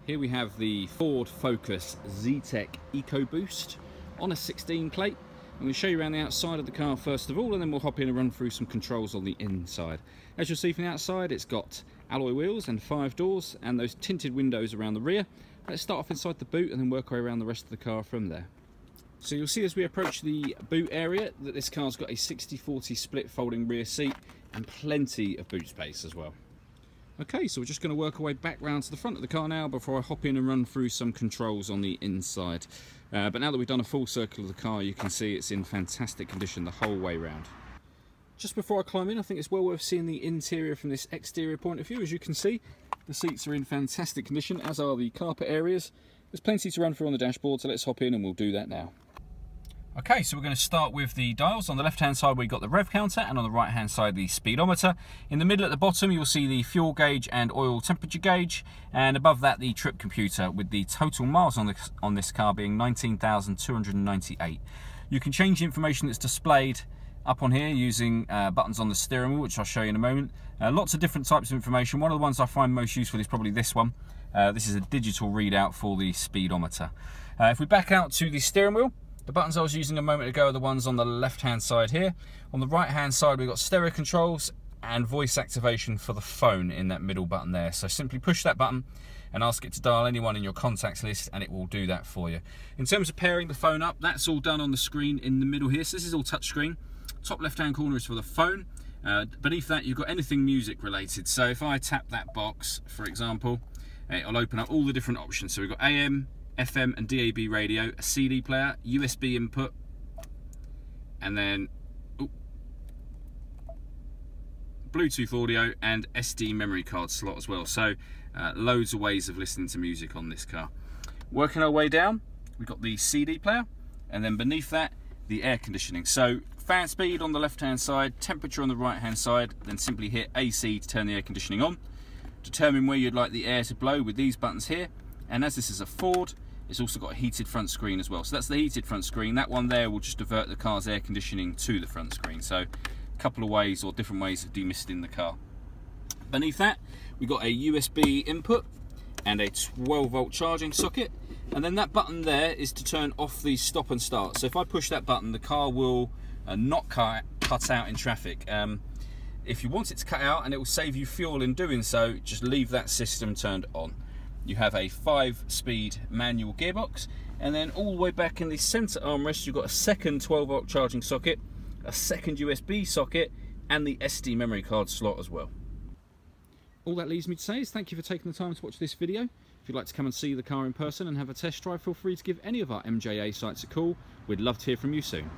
Here we have the Ford Focus Zetec EcoBoost on a 16 plate. I'm going to show you around the outside of the car first of all, and then we'll hop in and run through some controls on the inside. As you'll see from the outside, it's got alloy wheels and 5 doors and those tinted windows around the rear. Let's start off inside the boot and then work our way around the rest of the car from there. So you'll see as we approach the boot area that this car's got a 60/40 split folding rear seat and plenty of boot space as well. Okay, so we're just going to work our way back round to the front of the car now before I hop in and run through some controls on the inside. But now that we've done a full circle of the car, you can see it's in fantastic condition the whole way round. Just before I climb in, I think it's well worth seeing the interior from this exterior point of view. As you can see, the seats are in fantastic condition, as are the carpet areas. There's plenty to run through on the dashboard, so let's hop in and we'll do that now. Okay, so we're going to start with the dials. On the left hand side we've got the rev counter, and on the right hand side the speedometer. In the middle at the bottom you'll see the fuel gauge and oil temperature gauge, and above that the trip computer with the total miles on this car being 19,298. You can change the information that's displayed up on here using buttons on the steering wheel, which I'll show you in a moment. Lots of different types of information. One of the ones I find most useful is probably this one. This is a digital readout for the speedometer. If we back out to the steering wheel, the buttons I was using a moment ago are the ones on the left hand side here. On the right hand side we've got stereo controls and voice activation for the phone in that middle button there. So simply push that button and ask it to dial anyone in your contacts list and it will do that for you. In terms of pairing the phone up, that's all done on the screen in the middle here. So this is all touchscreen. Top left hand corner is for the phone. Beneath that you've got anything music related. So if I tap that box, for example, it'll open up all the different options. So we've got AM, FM and DAB radio, a CD player, USB input, and then Bluetooth audio and SD memory card slot as well. So loads of ways of listening to music on this car. Working our way down, we've got the CD player, and then beneath that the air conditioning. So fan speed on the left hand side, temperature on the right hand side, then simply hit AC to turn the air conditioning on. Determine where you'd like the air to blow with these buttons here, and as this is a Ford, it's also got a heated front screen as well. So that's the heated front screen. That one there will just divert the car's air conditioning to the front screen. So a couple of ways or different ways of demisting the car. Beneath that, we've got a USB input and a 12-volt charging socket. And then that button there is to turn off the stop and start. So if I push that button, the car will not cut out in traffic. If you want it to cut out and it will save you fuel in doing so, just leave that system turned on. You have a 5-speed manual gearbox, and then all the way back in the centre armrest you've got a second 12-volt charging socket, a second USB socket, and the SD memory card slot as well. All that leaves me to say is thank you for taking the time to watch this video. If you'd like to come and see the car in person and have a test drive, feel free to give any of our MJA sites a call. We'd love to hear from you soon.